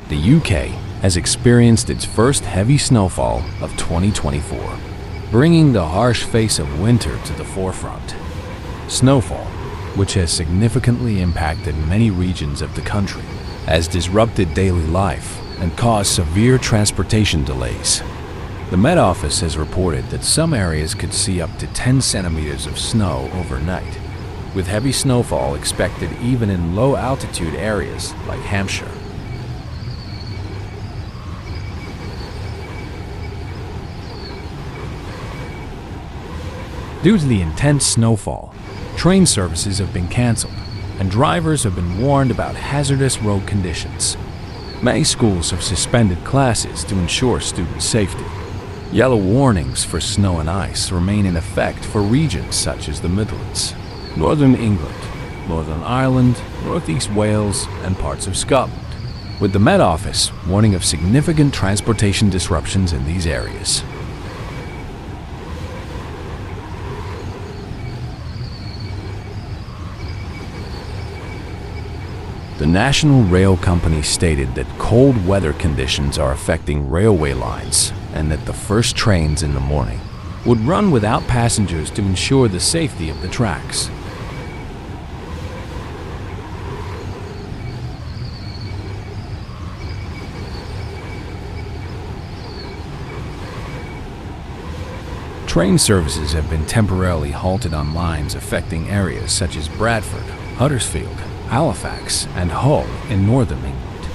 The UK has experienced its first heavy snowfall of 2024, bringing the harsh face of winter to the forefront. Snowfall, which has significantly impacted many regions of the country, has disrupted daily life and caused severe transportation delays. The Met Office has reported that some areas could see up to 10 centimeters of snow overnight, with heavy snowfall expected even in low-altitude areas like Hampshire. Due to the intense snowfall, train services have been canceled, and drivers have been warned about hazardous road conditions. Many schools have suspended classes to ensure student safety. Yellow warnings for snow and ice remain in effect for regions such as the Midlands, Northern England, Northern Ireland, Northeast Wales, and parts of Scotland, with the Met Office warning of significant transportation disruptions in these areas. The National Rail Company stated that cold weather conditions are affecting railway lines and that the first trains in the morning would run without passengers to ensure the safety of the tracks. Train services have been temporarily halted on lines affecting areas such as Bradford, Huddersfield, Halifax, and Hull in northern England.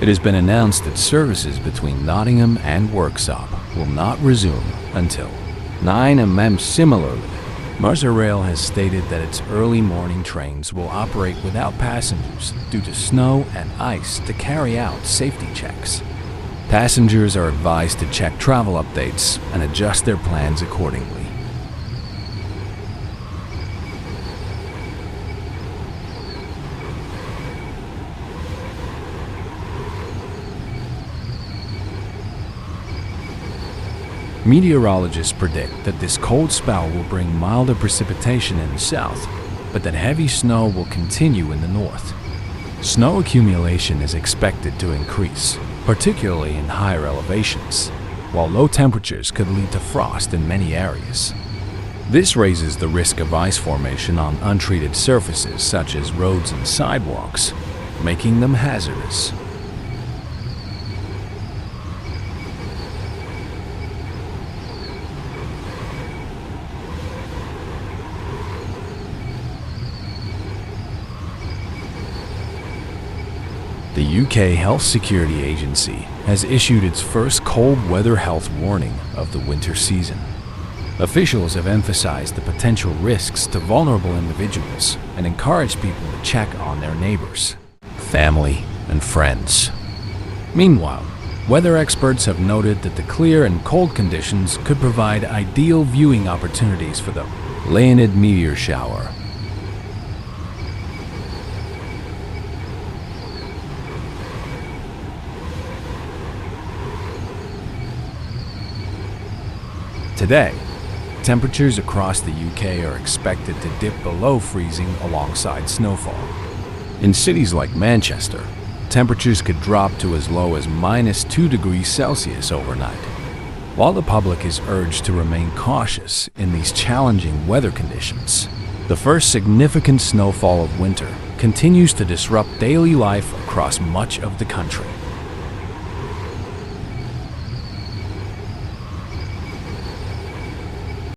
It has been announced that services between Nottingham and Worksop will not resume until 9 am. Similarly, Merseyrail has stated that its early morning trains will operate without passengers due to snow and ice to carry out safety checks. Passengers are advised to check travel updates and adjust their plans accordingly. Meteorologists predict that this cold spell will bring milder precipitation in the south, but that heavy snow will continue in the north. Snow accumulation is expected to increase, particularly in higher elevations, while low temperatures could lead to frost in many areas. This raises the risk of ice formation on untreated surfaces such as roads and sidewalks, making them hazardous. The UK Health Security Agency has issued its first cold weather health warning of the winter season. Officials have emphasized the potential risks to vulnerable individuals and encouraged people to check on their neighbors, family, and friends. Meanwhile, weather experts have noted that the clear and cold conditions could provide ideal viewing opportunities for the Leonid meteor shower. Today, temperatures across the UK are expected to dip below freezing alongside snowfall. In cities like Manchester, temperatures could drop to as low as -2 degrees Celsius overnight. While the public is urged to remain cautious in these challenging weather conditions, the first significant snowfall of winter continues to disrupt daily life across much of the country.